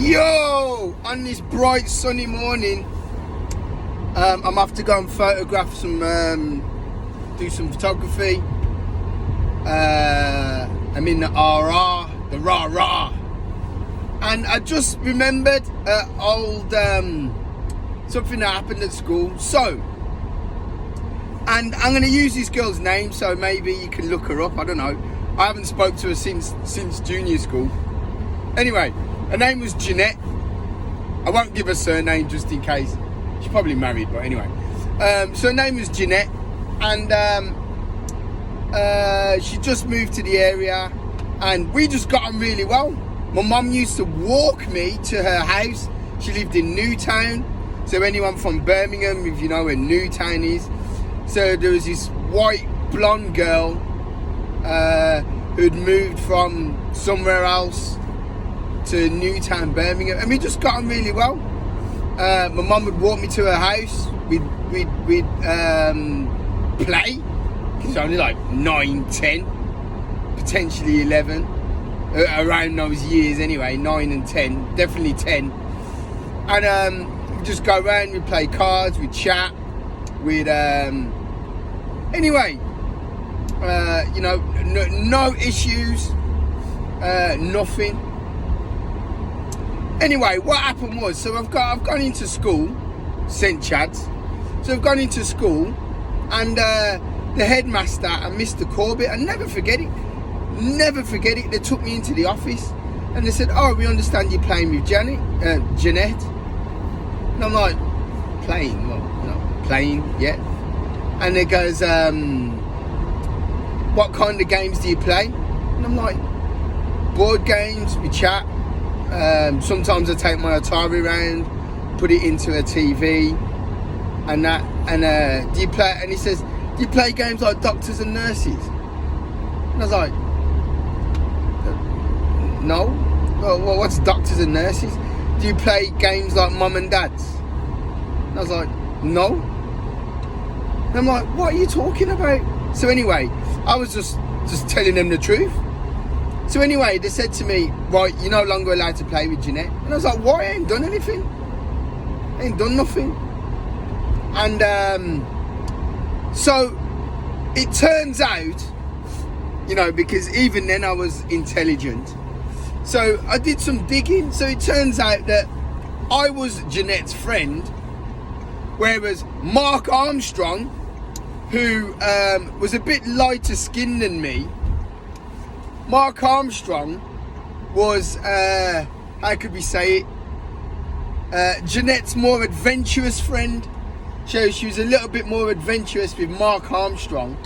Yo, on this bright sunny morning, I'm off to go and photograph some, do some photography. I'm in the rah, and I just remembered old something that happened at school. So, and I'm going to use this girl's name, so maybe you can look her up. I don't know. I haven't spoke to her since junior school. Anyway, her name was Jeanette. I won't give her surname just in case. She's probably married, but anyway. So her name was Jeanette, and she just moved to the area, and we just got on really well. My mum used to walk me to her house. She lived in Newtown. So anyone from Birmingham, if you know where Newtown is. So there was this white blonde girl who'd moved from somewhere else to Newtown, Birmingham, and we just got on really well. My mum would walk me to her house. We'd play. It's only like 9, 10, potentially 11, around those years anyway. 9 and 10, definitely 10. And we'd just go around. We'd play cards. We'd chat. We'd anyway. You know, no issues. Nothing. Anyway, what happened was, so I've gone into school, St. Chad's. So I've gone into school, and the headmaster and Mr. Corbett, I never forget it. They took me into the office, and they said, "Oh, we understand you're playing with Jeanette." And I'm like, "Playing? Well, you know, playing, yeah." And they goes, "What kind of games do you play?" And I'm like, "Board games, we chat. Sometimes I take my Atari around, put it into a TV, and that. And do you play?" And he says, "Do you play games like Doctors and Nurses?" And I was like, "No." Well, what's Doctors and Nurses? "Do you play games like Mum and Dad's?" And I was like, "No." And I'm like, "What are you talking about?" So anyway, I was just telling them the truth. So anyway, they said to me, "Right, you're no longer allowed to play with Jeanette." And I was like, "Why? I ain't done anything. I ain't done nothing." And so it turns out, you know, because even then I was intelligent. So I did some digging. So it turns out that I was Jeanette's friend, whereas Mark Armstrong, who was a bit lighter skinned than me, Mark Armstrong was, how could we say it, Jeanette's more adventurous friend. So she was a little bit more adventurous with Mark Armstrong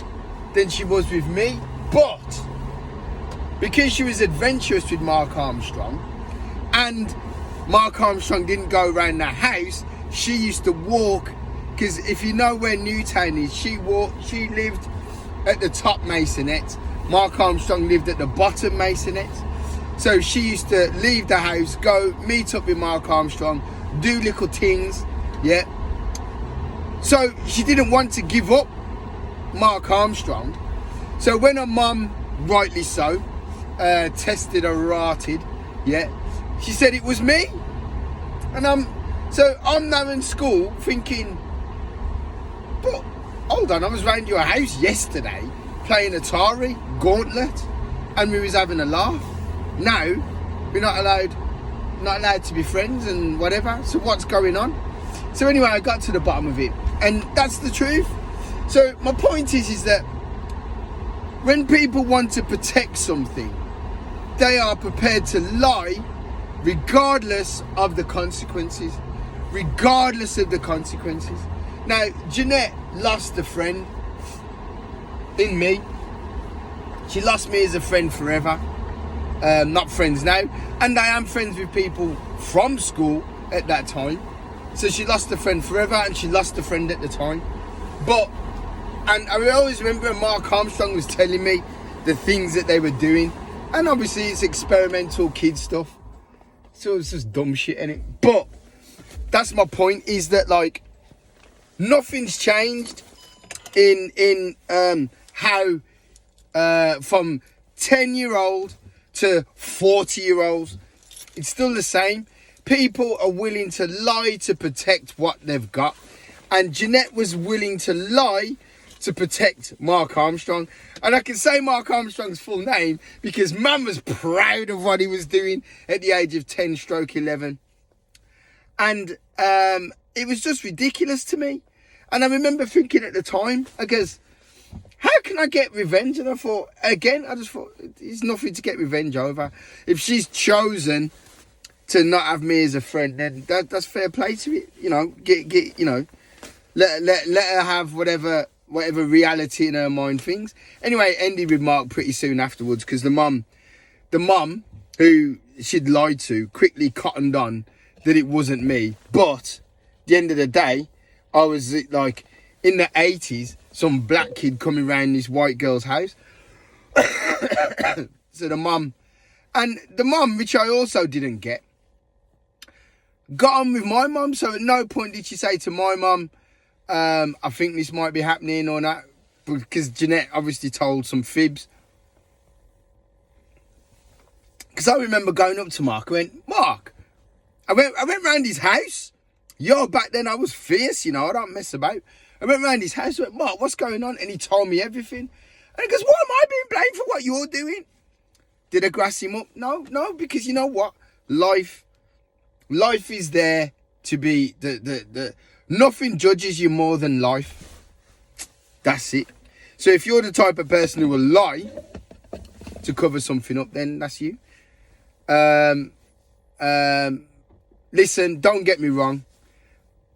than she was with me. But because she was adventurous with Mark Armstrong, and Mark Armstrong didn't go around the house, she used to walk. Because if you know where Newtown is, she lived at the top Masonette. Mark Armstrong lived at the bottom Masonette. So she used to leave the house, go meet up with Mark Armstrong, do little things, yeah. So she didn't want to give up Mark Armstrong. So when her mum, rightly so, tested her rotted, yeah, she said it was me. And I'm now in school thinking, but hold on, I was round your house yesterday playing Atari, Gauntlet, and we was having a laugh. Now we're not allowed to be friends and whatever. So what's going on? So anyway, I got to the bottom of it, and that's the truth. So my point is that when people want to protect something, they are prepared to lie regardless of the consequences. Now, Jeanette lost a friend in me. She lost me as a friend forever. Not friends now. And I am friends with people from school at that time. So she lost a friend forever, and she lost a friend at the time. And I always remember Mark Armstrong was telling me the things that they were doing. And obviously it's experimental kid stuff. So it's just dumb shit, innit? But that's my point, is that like nothing's changed in how from 10-year-old to 40-year-olds. It's still the same. people are willing to lie to protect what they've got. And Jeanette was willing to lie to protect Mark Armstrong. And I can say Mark Armstrong's full name because man was proud of what he was doing at the age of 10/11. And it was just ridiculous to me. And I remember thinking at the time, I guess, how can I get revenge? And I thought, again, I just thought, there's nothing to get revenge over. If she's chosen to not have me as a friend, then that's fair play to it. You know, let her have whatever reality in her mind things. Anyway, it ended with Mark pretty soon afterwards because the mum who she'd lied to quickly cottoned on that it wasn't me. But at the end of the day, I was like in the 80s, some black kid coming round this white girl's house. So the mum, which I also didn't get, got on with my mum. So at no point did she say to my mum, I think this might be happening or not, because Jeanette obviously told some fibs. Because I remember going up to Mark, I went, Mark, I went round his house. Yo, back then I was fierce, you know, I don't mess about. I went round his house, I went, Mark, what's going on? And he told me everything. And he goes, why am I being blamed for what you're doing? Did I grass him up? No, because you know what? Life is there to be, nothing judges you more than life. That's it. So if you're the type of person who will lie to cover something up, then that's you. Listen, don't get me wrong.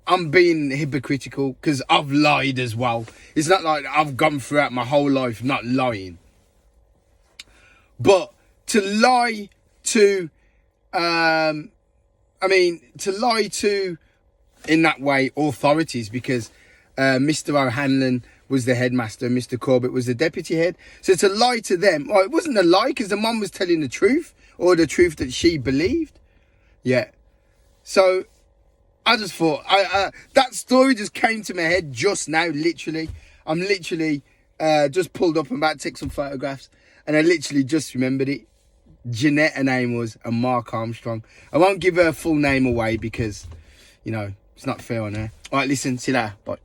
I'm being hypocritical because I've lied as well. It's not like I've gone throughout my whole life not lying. But to lie to, to lie to, in that way, authorities, because Mr. O'Hanlon was the headmaster and Mr. Corbett was the deputy head. So to lie to them, well, it wasn't a lie because the mum was telling the truth, or the truth that she believed. Yeah. So I just thought, that story just came to my head just now, literally. I'm literally just pulled up and about to take some photographs, and I literally just remembered it. Jeanette, her name was, and Mark Armstrong. I won't give her full name away because, you know, it's not fair on her. All right, listen, see you later. Bye.